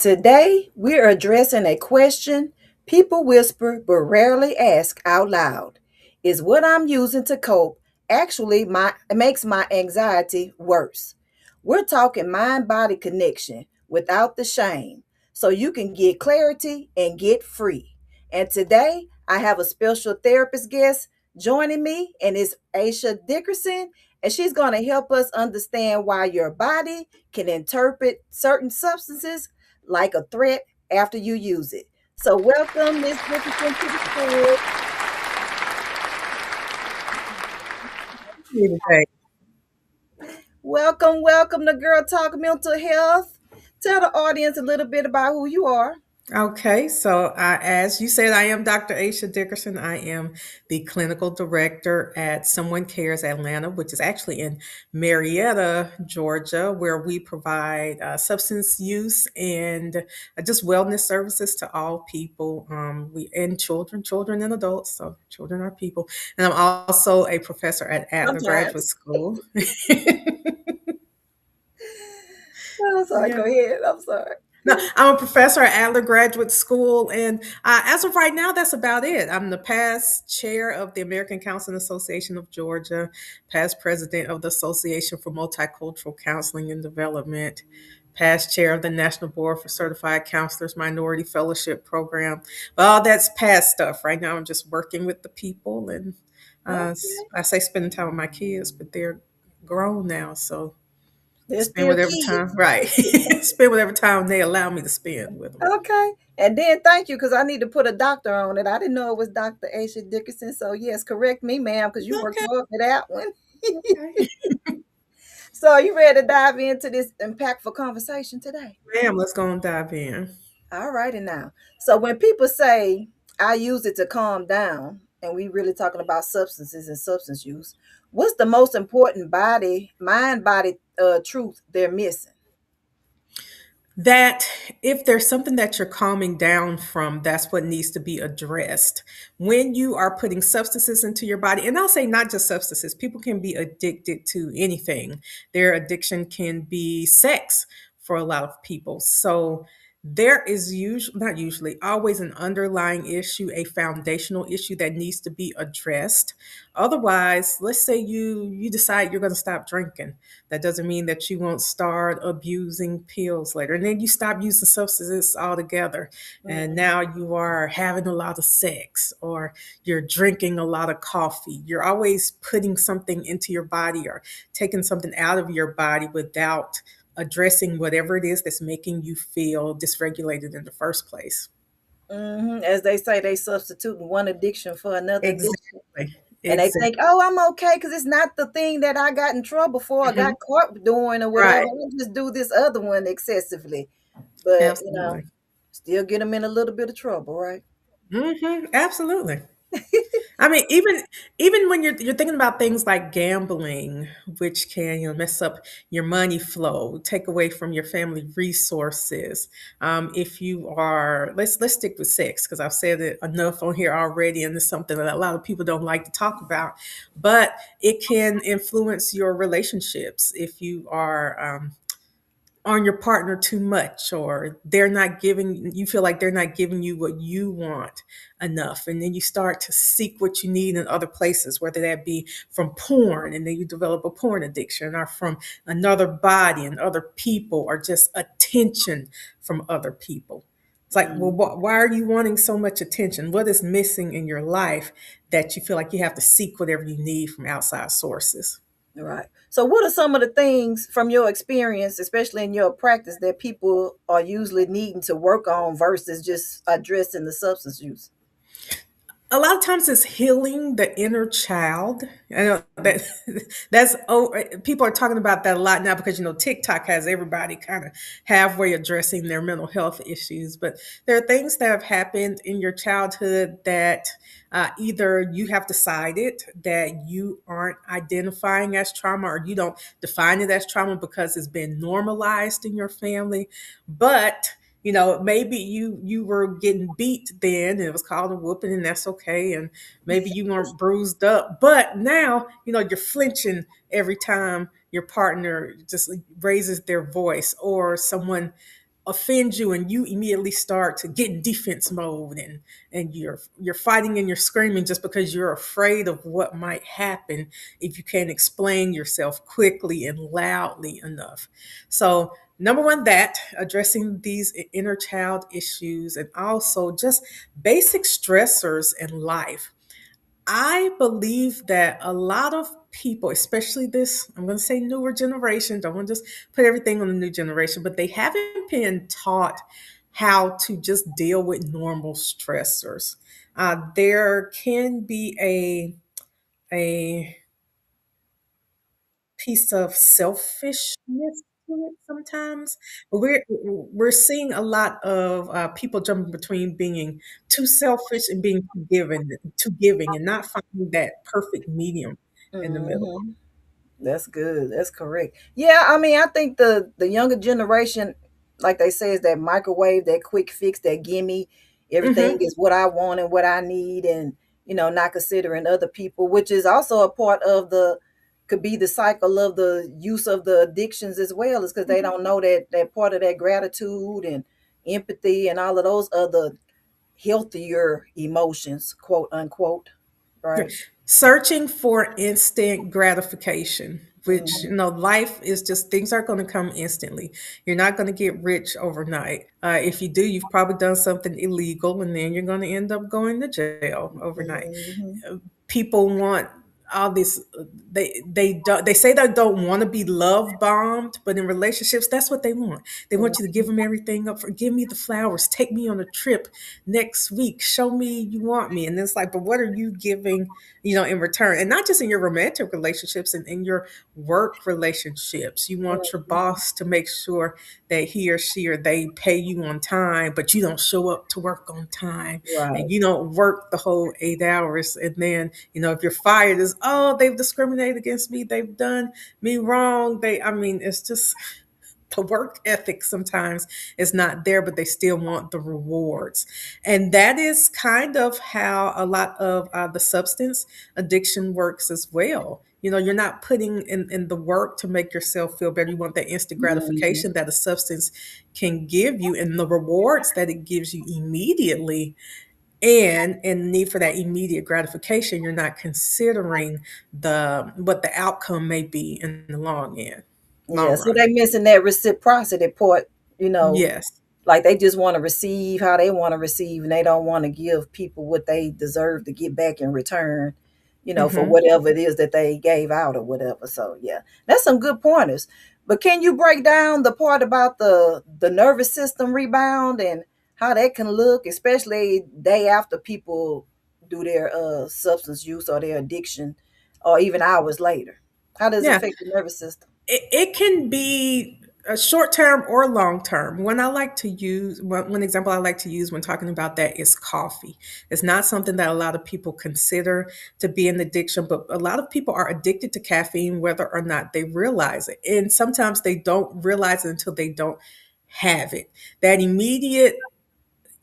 Today, we're addressing a question people whisper but rarely ask out loud. Is what I'm using to cope actually makes my anxiety worse? We're talking mind body connection without the shame so you can get clarity and get free. And today, I have a special therapist guest joining me, and it's Asha Dickerson, and she's going to help us understand why your body can interpret certain substances like a threat after you use it. So welcome, Miss Dickinson, to the stage. You today. Welcome to Girl Talk Mental Health. Tell the audience a little bit about who you are. Okay, so as you said, I am Dr. Asha Dickerson. I am the clinical director at Someone Cares Atlanta, which is actually in Marietta, Georgia, where we provide substance use and just wellness services to all people, we and children and adults. So children are people, and I'm also a professor at Adler Graduate Sometimes. School. Oh, sorry, Yeah. go ahead. I'm sorry. No, I'm a professor at Adler Graduate School, and as of right now, that's about it. I'm the past chair of the American Counseling Association of Georgia, past president of the Association for Multicultural Counseling and Development, past chair of the National Board for Certified Counselors Minority Fellowship Program. But all that's past stuff. Right now, I'm just working with the people, and Okay. I say spending time with my kids, but they're grown now, so They're spend still whatever time, kids. right? Spend whatever time they allow me to spend with them. Okay. And then thank you, because I need to put a doctor on it. I didn't know it was Dr. Asha Dickerson. So yes, correct me, ma'am, because you worked Okay, hard for that one. okay. So are you ready to dive into this impactful conversation today? Ma'am, let's go and dive in. All righty now. So when people say I use it to calm down, and we really talking about substances and substance use, what's the most important mind body truth they're missing? That if there's something that you're calming down from, that's what needs to be addressed. When you are putting substances into your body, and I'll say not just substances, people can be addicted to anything. Their addiction can be sex for a lot of people. So there is usually, not usually, always an underlying issue, a foundational issue that needs to be addressed. Otherwise, let's say you decide you're going to stop drinking. That doesn't mean that you won't start abusing pills later. And then you stop using substances altogether. And Mm, now you are having a lot of sex or you're drinking a lot of coffee. You're always putting something into your body or taking something out of your body without addressing whatever it is that's making you feel dysregulated in the first place. As they say, they substituting one addiction for another addiction. Exactly. And they Exactly. think, oh, I'm okay because it's not the thing that I got in trouble for, I Mhm. got caught doing or whatever. Right. I just do this other one excessively. But, Absolutely. still get them in a little bit of trouble, right? Absolutely. I mean, even when you're thinking about things like gambling, which can mess up your money flow, take away from your family resources. If you are, let's stick with sex because I've said it enough on here already, and it's something that a lot of people don't like to talk about. But it can influence your relationships if you are on your partner too much or they're not giving you feel like they're not giving you what you want enough, and then you start to seek what you need in other places, whether that be from porn and then you develop a porn addiction, or from another body and other people, or just attention from other people. It's like, well, Mm, why are you wanting so much attention? What is missing in your life that you feel like you have to seek whatever you need from outside sources? right. So, what are some of the things from your experience, especially in your practice, that people are usually needing to work on versus just addressing the substance use? A lot of times it's healing the inner child. I know that that's people are talking about that a lot now because TikTok has everybody kind of halfway addressing their mental health issues. But there are things that have happened in your childhood that either you have decided that you aren't identifying as trauma, or you don't define it as trauma because it's been normalized in your family, but maybe you were getting beat then and it was called a whooping, and that's okay, and maybe you weren't bruised up, but now you're flinching every time your partner just raises their voice, or someone offend you and you immediately start to get in defense mode, and you're fighting and you're screaming just because you're afraid of what might happen if you can't explain yourself quickly and loudly enough. So number one, that addressing these inner child issues, and also just basic stressors in life. I believe that a lot of people, especially this, I'm going to say newer generation, don't want to just put everything on the new generation, but they haven't been taught how to just deal with normal stressors. There can be a piece of selfishness to it sometimes. But we're seeing a lot of people jumping between being too selfish and being too giving, and not finding that perfect medium in the middle. Hmm. That's good. That's correct. Yeah, I mean, I think the younger generation, like they say, is that microwave, that quick fix, that gimme. Everything Hmm. is what I want and what I need, and not considering other people, which is also a part of the could be the cycle of the use of the addictions as well, is because they don't know that part of that gratitude and empathy and all of those other healthier emotions, quote unquote. Yeah. Right. Searching for instant gratification, which, Hmm. life is just, things aren't going to come instantly. You're not going to get rich overnight. If you do, you've probably done something illegal, and then you're going to end up going to jail overnight. Hmm. People want all this, they say they don't want to be love bombed, but in relationships, that's what they want. They want you to give them everything up, for give me the flowers, take me on a trip next week, show me you want me. And it's like, but what are you giving, in return? And not just in your romantic relationships, and in your work relationships. You want your boss to make sure that he or she or they pay you on time, but you don't show up to work on time, and Right. you don't work the whole 8 hours. And then, if you're fired, is, oh, they've discriminated against me, they've done me wrong. I mean, it's just, the work ethic sometimes is not there, but they still want the rewards. And that is kind of how a lot of the substance addiction works as well. You're not putting in the work to make yourself feel better. You want that instant Mhm. gratification that a substance can give you, and the rewards that it gives you immediately. And the need for that immediate gratification, you're not considering the what the outcome may be in the long Yeah, so run. they missing that reciprocity part, you know, Yes. like they just want to receive how they want to receive, and they don't want to give people what they deserve to get back in return, for Mhm. whatever it is that they gave out or whatever. So yeah, that's some good pointers. But can you break down the part about the nervous system rebound and how that can look, especially day after people do their substance use or their addiction, or even hours later? How does it Yeah, affect the nervous system? it can be a short term or long term. When I like to use one example I like to use when talking about that is coffee. It's not something that a lot of people consider to be an addiction, but a lot of people are addicted to caffeine whether or not they realize it. And sometimes they don't realize it until they don't have it. That immediate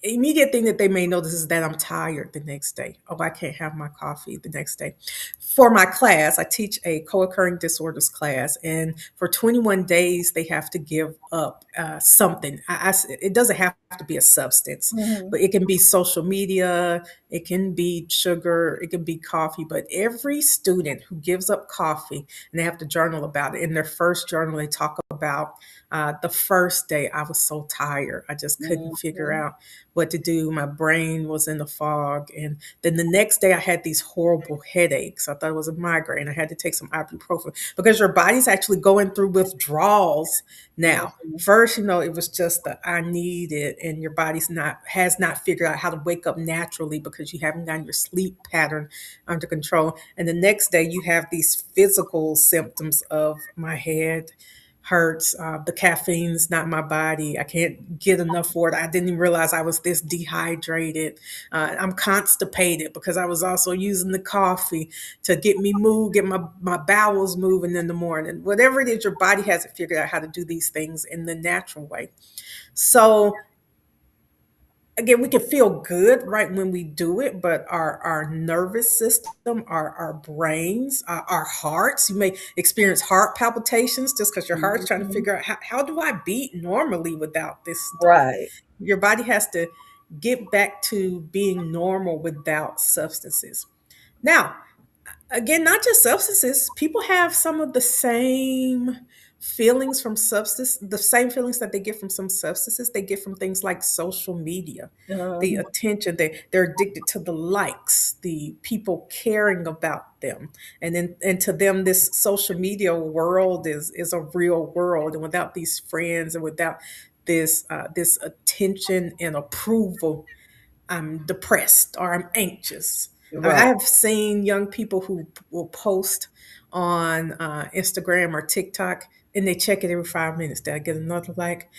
thing that they may notice is that I'm tired the next day. Oh, I can't have my coffee the next day. For my class, I teach a co occurring disorders class, and for 21 days, they have to give up something. It doesn't have to be a substance, Mhm. but it can be social media, it can be sugar, it can be coffee. But every student who gives up coffee, and they have to journal about it, in their first journal, they talk about the first day I was so tired. I just couldn't figure Mhm. out what to do. My brain was in the fog. And then the next day I had these horrible headaches. I thought it was a migraine. I had to take some ibuprofen because your body's actually going through withdrawals now. Mhm. First, it was just the I need it, and your body's not has not figured out how to wake up naturally because you haven't gotten your sleep pattern under control. And the next day you have these physical symptoms of my head hurts. The caffeine's not in my body. I can't get enough for it. I didn't even realize I was this dehydrated. I'm constipated because I was also using the coffee to get me move, get my bowels moving in the morning. Whatever it is, your body hasn't figured out how to do these things in the natural way. So again, we can feel good right when we do it, but our nervous system, our brains, our hearts, you may experience heart palpitations just because your heart's trying to Mhm. figure out how do I beat normally without this stuff. Right. Your body has to get back to being normal without substances. Now, again, not just substances. People have some of the same feelings from substance, the same feelings that they get from some substances, they get from things like social media, the Uh-huh. attention, they're addicted to the likes, the people caring about them. And to them, this social media world is a real world. And without these friends and without this attention and approval, I'm depressed or I'm anxious. I mean, I Right. have seen young people who will post on Instagram or TikTok, and they check it every 5 minutes. Did I get another like?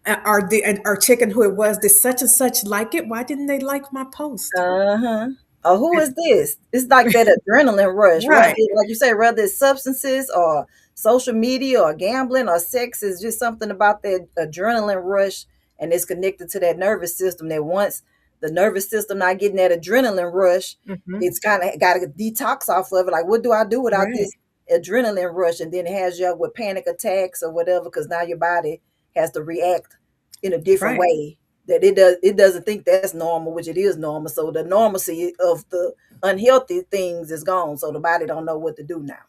Are checking who it was. Did such and such like it? Why didn't they like my post? Uh-huh. Oh, who And- is this? It's like that adrenaline rush, whether right, like you say, whether it's substances or social media or gambling or sex, is just something about that adrenaline rush, and it's connected to that nervous system. That once the nervous system not getting that adrenaline rush, hmm it's kind of got to detox off of it. Like, what do I do without right, this adrenaline rush? And then it has you up with panic attacks or whatever, because now your body has to react in a different right. way, that it doesn't think that's normal, which it is normal. So the normalcy of the unhealthy things is gone. So the body don't know what to do now.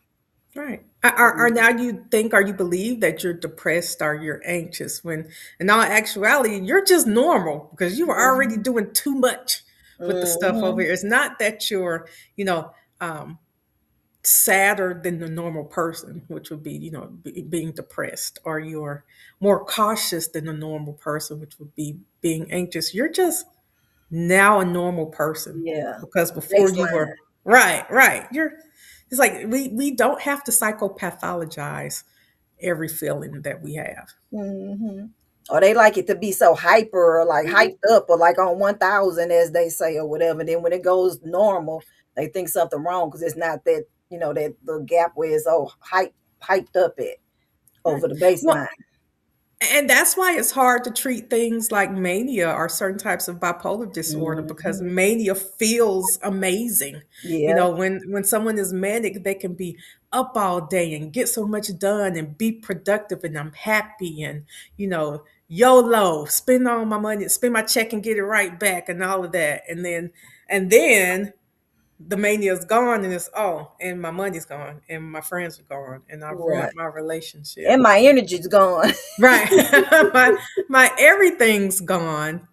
Right. Are now you think or you believe that you're depressed or you're anxious when in all actuality you're just normal because you were already Mhm. doing too much with the stuff over Mhm. here. It's not that you're, um, sadder than the normal person, which would be, being depressed, or you're more cautious than the normal person, which would be being anxious. You're just now a normal person Yeah. because The before you baseline. were right. You're it's like we don't have to psychopathologize every feeling that we have. Mhm. Or they like it to be so hyper or like Mhm. hyped up or like on 1,000, as they say, or whatever. Then when it goes normal, they think something wrong because it's not that, that the gap where it's hyped up at Right. over the Well, baseline. and that's why it's hard to treat things like mania or certain types of bipolar disorder because Mhm. mania feels amazing. Yeah. When someone is manic, they can be up all day and get so much done and be productive and I'm happy and YOLO, spend all my money, spend my check and get it right back and all of that. And then the mania is gone and it's and my money's gone and my friends are gone and I've ruined Right. my relationship. And my energy's gone. Right. My everything's gone.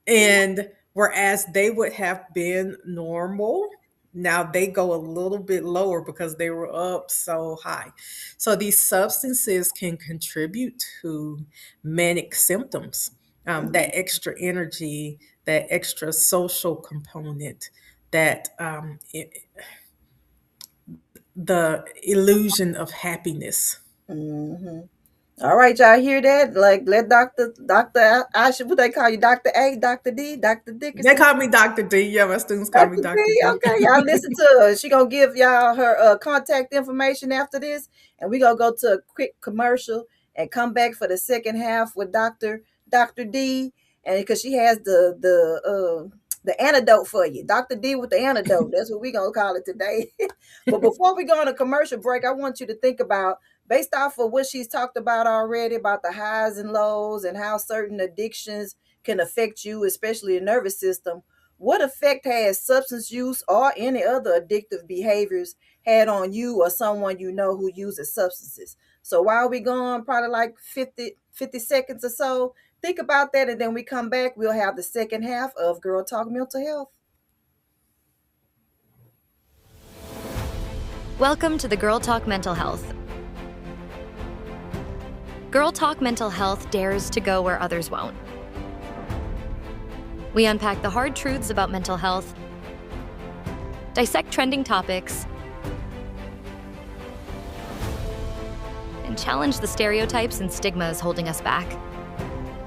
And whereas they would have been normal, now they go a little bit lower because they were up so high. So these substances can contribute to manic symptoms, that extra energy, that extra social component, that the illusion of happiness. Hmm. All right, y'all hear that? Like, let Doctor Asha, what they call you, Doctor A, Doctor D, Doctor They Dickerson. call me Dr. D. Yeah, my students call me Dr. Dr. D, D. okay, y'all listen to her. She gonna give y'all her contact information after this, and we gonna go to a quick commercial and come back for the second half with Doctor D, and because she has the antidote for you, Doctor D with the antidote. That's what we gonna call it today. But before we go on a commercial break, I want you to think about, based off of what she's talked about already, about the highs and lows and how certain addictions can affect you, especially the nervous system. What effect has substance use or any other addictive behaviors had on you or someone you know who uses substances? So while we gone, probably like 50 seconds or so, think about that, and then we come back, we'll have the second half of Girl Talk Mental Health. Welcome to the Girl Talk Mental Health. Girl Talk Mental Health dares to go where others won't. We unpack the hard truths about mental health, dissect trending topics, and challenge the stereotypes and stigmas holding us back.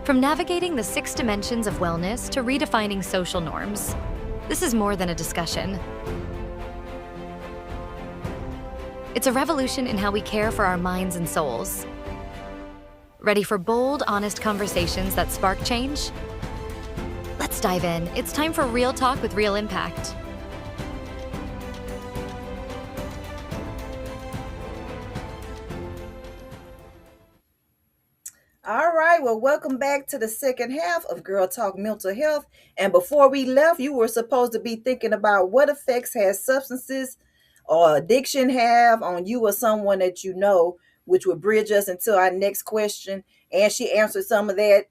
From navigating the 6 dimensions of wellness to redefining social norms, this is more than a discussion. It's a revolution in how we care for our minds and souls. Ready for bold, honest conversations that spark change? Let's dive in. It's time for Real Talk with Real Impact. All right, well, welcome back to the second half of Girl Talk Mental Health. And before we left, you were supposed to be thinking about what effects has substances or addiction have on you or someone that you know, which would bridge us into our next question. And she answered some of that,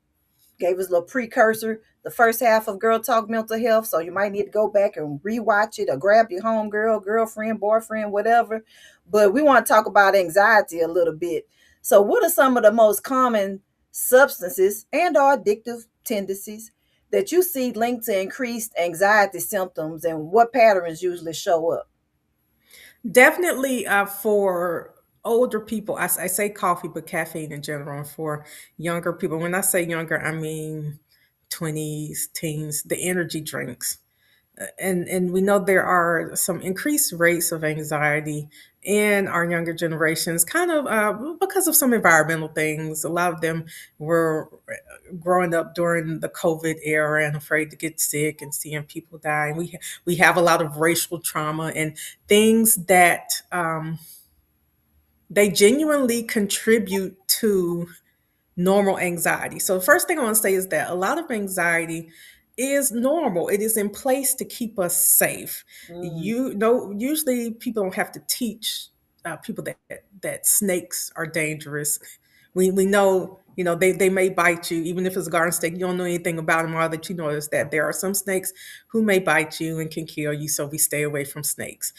gave us a little precursor, the first half of Girl Talk Mental Health. So you might need to go back and rewatch it or grab your homegirl, girlfriend, boyfriend, whatever. But we want to talk about anxiety a little bit. So, what are some of the most common substances and or addictive tendencies that you see linked to increased anxiety symptoms, and what patterns usually show up? Definitely for older people, I say coffee, but caffeine in general. And for younger people, when I say younger, I mean 20s, teens, the energy drinks. And we know there are some increased rates of anxiety in our younger generations, kind of because of some environmental things. A lot of them were growing up during the COVID era and afraid to get sick and seeing people die. And we have a lot of racial trauma and things that they genuinely contribute to normal anxiety. So the first thing I want to say is that a lot of anxiety is normal. It is in place to keep us safe. Mm, You know, usually people don't have to teach people that snakes are dangerous. We know, they may bite you, even if it's a garden snake. You don't know anything about them. All that you know is that there are some snakes who may bite you and can kill you. So we stay away from snakes.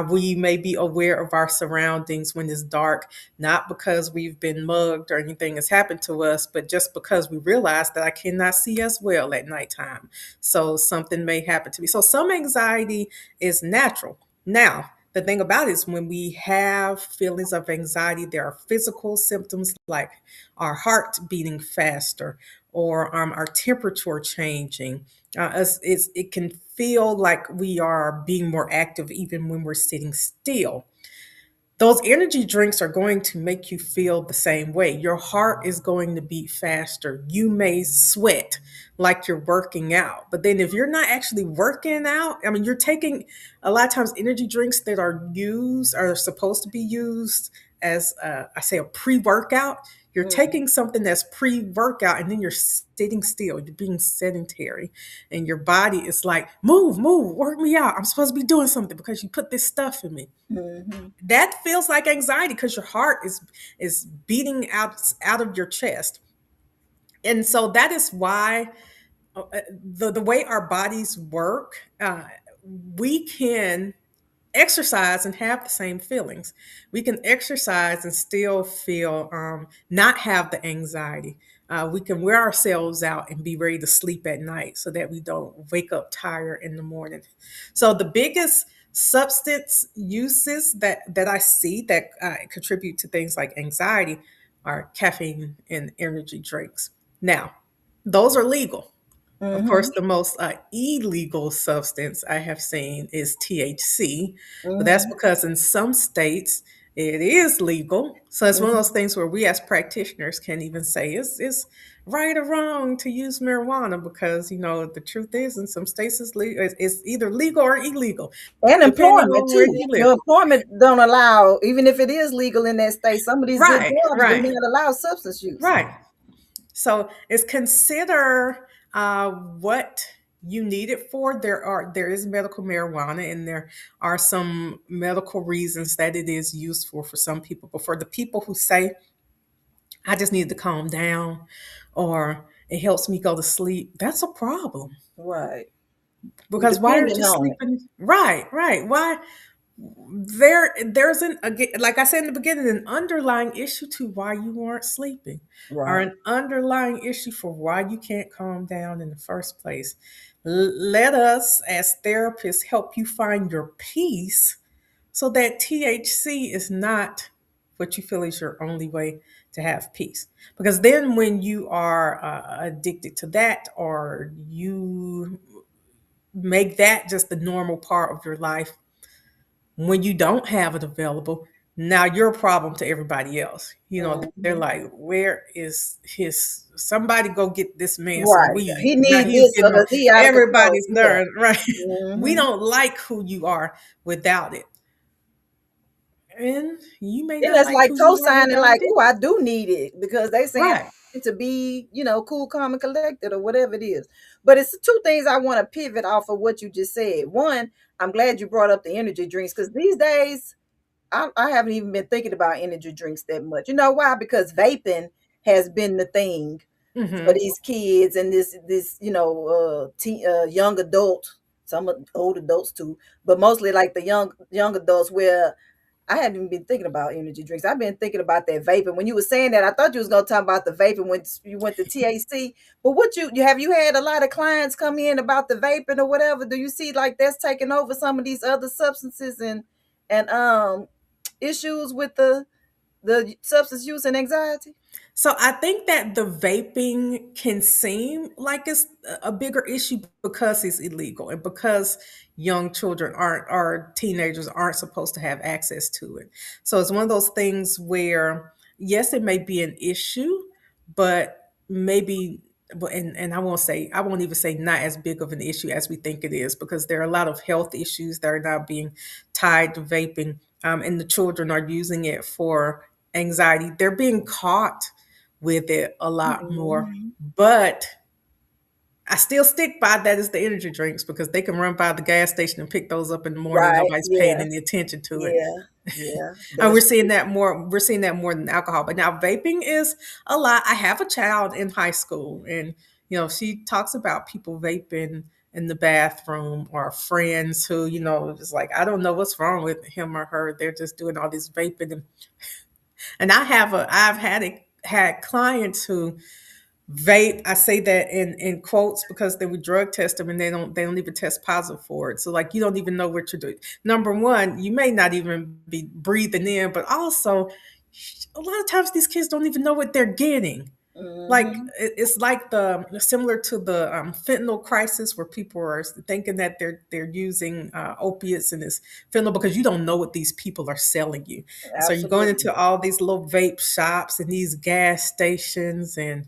We may be aware of our surroundings when it's dark, not because we've been mugged or anything has happened to us, but just because we realize that I cannot see as well at nighttime. So something may happen to me. So some anxiety is natural. Now, the thing about it is when we have feelings of anxiety, there are physical symptoms like our heart beating faster or our temperature changing. It can feel like we are being more active even when we're sitting still. Those energy drinks are going to make you feel the same way. Your heart is going to beat faster. You may sweat like you're working out. But then if you're not actually working out, I mean, you're taking a lot of times energy drinks that are supposed to be used as, I say, a pre workout. You're mm, taking something that's pre workout and then you're sitting still. You're being sedentary. And your body is like, move, move, work me out. I'm supposed to be doing something because you put this stuff in me. mhm, That feels like anxiety because your heart is beating out of your chest. And so that is why the way our bodies work, we can exercise and have the same feelings. We can exercise and still feel, not have the anxiety. We can wear ourselves out and be ready to sleep at night so that we don't wake up tired in the morning. So the biggest substance uses that I see that contribute to things like anxiety are caffeine and energy drinks. Now, those are legal. Of course, mhm, the most illegal substance I have seen is THC, but that's mhm, because in some states it is legal. So it's one of those mhm, things where we as practitioners can't even say it's right or wrong to use marijuana because the truth is in some states it's either legal or illegal, and depending employment on where too. you live. The employment don't allow, even if it is legal in that state, some of these good Right, jobs do right, not allow substance use. right. So it's consider what you need it for. There is medical marijuana, and there are some medical reasons that it is useful for some people. But for the people who say, "I just need to calm down," or "It helps me go to sleep," that's a problem. Right. We Because why aren't dependent you on it. sleeping? Right, right. Why there's again, like I said in the beginning, an underlying issue to why you aren't sleeping, or Right. an underlying issue for why you can't calm down in the first place. Let us as therapists help you find your peace so that THC is not what you feel is your only way to have peace. Because then when you are addicted to that, or you make that just the normal part of your life, when you don't have it available, Now you're a problem to everybody else. They're Mhm. like, where is his somebody go get this man some Right. weed. He Now need he's this getting on because he out of control. everybody's Yeah. nerve, right? We Mhm. don't like who you are without it. And you may Then not that's like like who you are co-signing, without it like, oh, either. I do need it because they saying Right. to be, cool, calm, and collected or whatever it is. But it's two things I want to pivot off of what you just said. One, I'm glad you brought up the energy drinks because these days I haven't even been thinking about energy drinks that much. You know why? Because vaping has been the thing for Hmm. these kids and this young adult, some old adults too, but mostly like the young adults where I hadn't even been thinking about energy drinks. I've been thinking about that vaping. When you were saying that, I thought you was gonna talk about the vaping when you went to THC. But what you have you had a lot of clients come in about the vaping or whatever? Do you see like that's taking over some of these other substances and issues with the substance use and anxiety? So I think that the vaping can seem like it's a bigger issue because it's illegal and because young children aren't or teenagers aren't supposed to have access to it. So it's one of those things where yes, it may be an issue, but maybe and I won't even say not as big of an issue as we think it is because there are a lot of health issues that are now being tied to vaping, and the children are using it for anxiety. They're being caught with it a lot more. Mhm. But I still stick by that as the energy drinks because they can run by the gas station and pick those up in the morning. Right. Nobody's paying Yeah. any attention to it. Yeah. Yeah. And That's true. we're seeing that more than alcohol. But now vaping is a lot. I have a child in high school and she talks about people vaping in the bathroom or friends who, is like, I don't know what's wrong with him or her. They're just doing all this vaping. And I've had clients who vape. I say that in quotes because they would drug test them and they don't even test positive for it. So like you don't even know what you're doing. Number one, you may not even be breathing in, but also a lot of times these kids don't even know what they're getting. Like Mhm. it's like the similar to the fentanyl crisis where people are thinking that they're using opiates and it's fentanyl because you don't know what these people are selling you. And so you're going Absolutely. into all these little vape shops and these gas stations and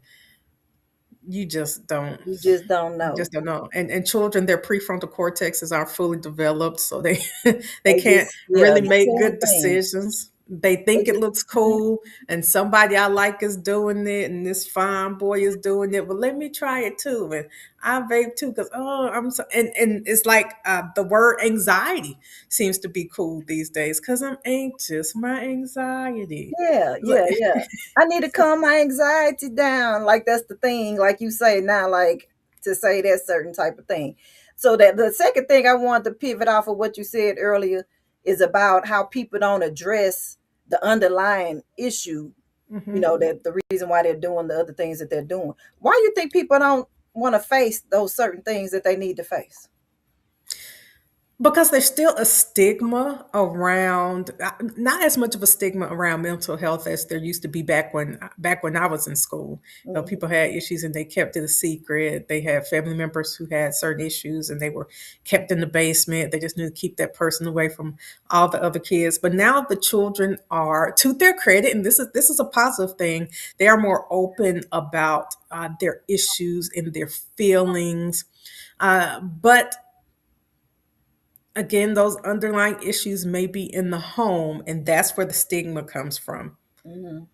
you just don't You just don't you know. just don't know. And children, their prefrontal cortexes aren't fully developed, so they they They can't just really the make same good thing. decisions. They They think it just looks mhm. cool, and somebody I like is doing it, and this fine boy is doing it. But let me try it too, and I vape too, because I'm so and it's like the word anxiety seems to be cool these days, because I'm anxious. My anxiety. Yeah, It's like, yeah, yeah. I need to calm my anxiety down. Like that's the thing, like you say now, like to say that certain type of thing. So that the second thing I wanted to pivot off of what you said earlier is about how people don't address the underlying issue, mhm. that the reason why they're doing the other things that they're doing. Why you think people don't want to face those certain things that they need to face? Because there's still a stigma around, not as much of a stigma around mental health as there used to be back when I was in school. Mhm. People had issues and they kept it a secret. They had family members who had certain issues and they were kept in the basement. They just knew to keep that person away from all the other kids. But now the children are, to their credit, and this is a positive thing. They are more open about their issues and their feelings. But again, those underlying issues may be in the home, and that's where the stigma comes from. Mhm. And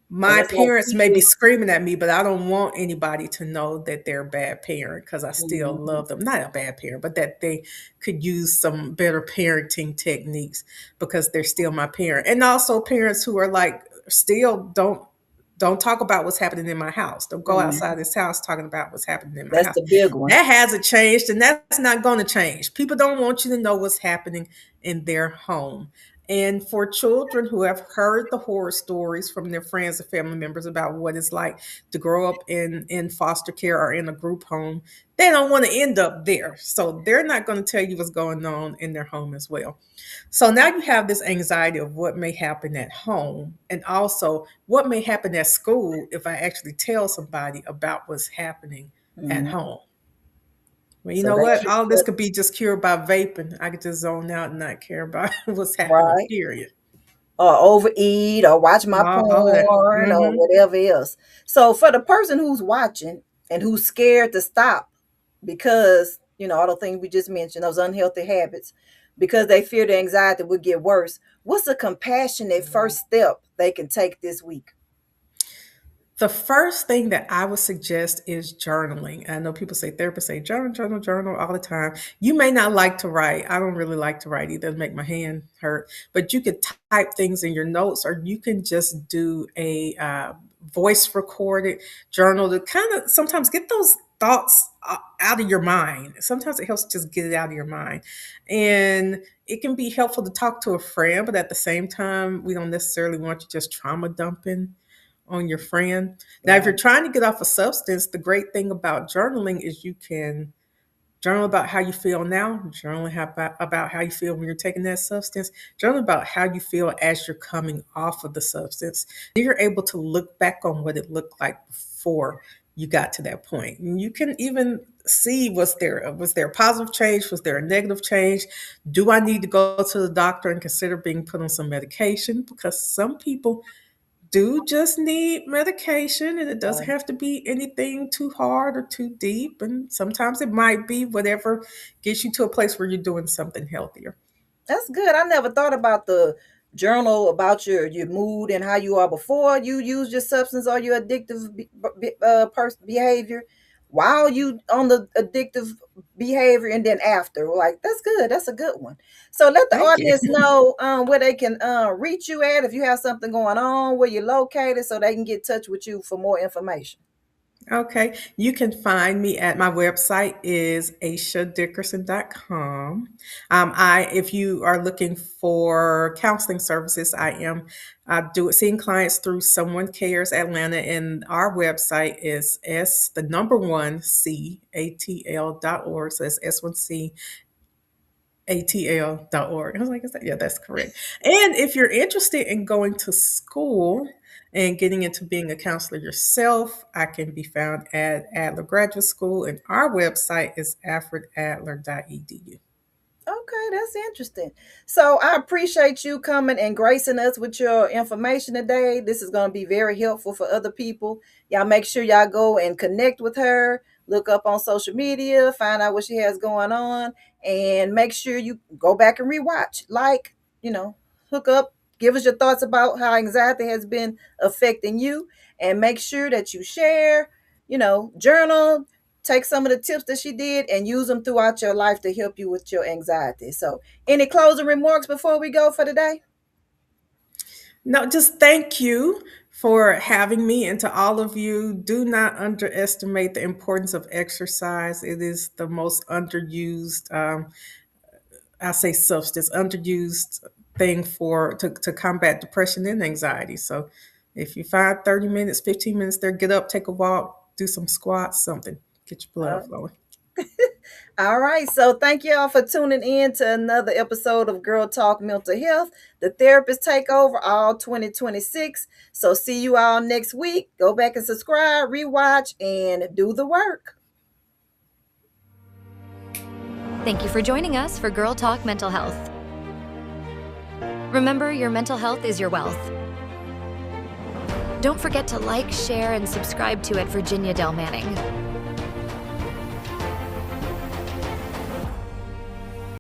My it's like parents may be people. screaming at me, but I don't want anybody to know that they're a bad parent because I still Mhm. love them. Not a bad parent, but that they could use some better parenting techniques because they're still my parent. And also parents who are like, still don't talk about what's happening in my house. Don't go outside Mhm. this house talking about what's happening in my That's house. the big one. That hasn't changed and that's not going to change. People don't want you to know what's happening in their home. And for children who have heard the horror stories from their friends and family members about what it's like to grow up in foster care or in a group home, they don't want to end up there. So they're not going to tell you what's going on in their home as well. So now you have this anxiety of what may happen at home and also what may happen at school if I actually tell somebody about what's happening at Mhm. home. Well, you So know that what? keeps All this it could be just cured by vaping. I could just zone out and not care about what's happening, right. period. or overeat or watch my All of that. porn or Hmm. whatever else. So for the person who's watching and who's scared to stop because, all the things we just mentioned, those unhealthy habits, because they fear the anxiety would get worse, what's a compassionate first step they can take this week? The first thing that I would suggest is journaling. I know people say, therapists say journal, journal, journal all the time. You may not like to write. I don't really like to write either. It make my hand hurt. But you could type things in your notes, or you can just do a voice recorded journal to kind of sometimes get those thoughts out of your mind. Sometimes it helps just get it out of your mind. And it can be helpful to talk to a friend, but at the same time, we don't necessarily want you just trauma dumping on your friend. Now, if Right. you're trying to get off a substance, the great thing about journaling is you can journal about how you feel now, journal about how you feel when you're taking that substance, journal about how you feel as you're coming off of the substance. Then you're able to look back on what it looked like before you got to that point. And you can even see, was there a positive change? Was there a negative change? Do I need to go to the doctor and consider being put on some medication? Because some people do just need medication, and it doesn't Right. have to be anything too hard or too deep. And sometimes it might be whatever gets you to a place where you're doing something healthier. That's good. I never thought about the journal about your mood and how you are before you use your substance or your addictive behavior, while you on the addictive behavior, and then after. Like, that's good. That's a good one. So let the Thank you. audience know where they can reach you at if you have something going on, where you're located, so they can get in touch with you for more information. Okay. You can find me at my website is ashadickerson.com. If you are looking for counseling services, I am seeing clients through Someone Cares Atlanta, and our website is the number one catl.org. So that's S1C atl.org. I was like, yeah, that's correct. And if you're interested in going to school and getting into being a counselor yourself, I can be found at Adler Graduate School, and our website is alfredadler.edu. Okay, that's interesting. So I appreciate you coming and gracing us with your information today. This is going to be very helpful for other people. Y'all make sure y'all go and connect with her, look up on social media, find out what she has going on, and make sure you go back and rewatch. Hook up, give us your thoughts about how anxiety has been affecting you, and make sure that you share, journal, take some of the tips that she did and use them throughout your life to help you with your anxiety. So, any closing remarks before we go for today? No, just thank you for having me. And to all of you, do not underestimate the importance of exercise. It is the most underused I say substance, underused thing to combat depression and anxiety. So if you find 30 minutes, 15 minutes there, get up, take a walk, do some squats, something, get your blood Uh, flowing. all right. So, thank you all for tuning in to another episode of Girl Talk Mental Health, the Therapist Takeover, all 2026. So, see you all next week. Go back and subscribe, rewatch, and do the work. Thank you for joining us for Girl Talk Mental Health. Remember, your mental health is your wealth. Don't forget to like, share, and subscribe to at Virginia Del Manning.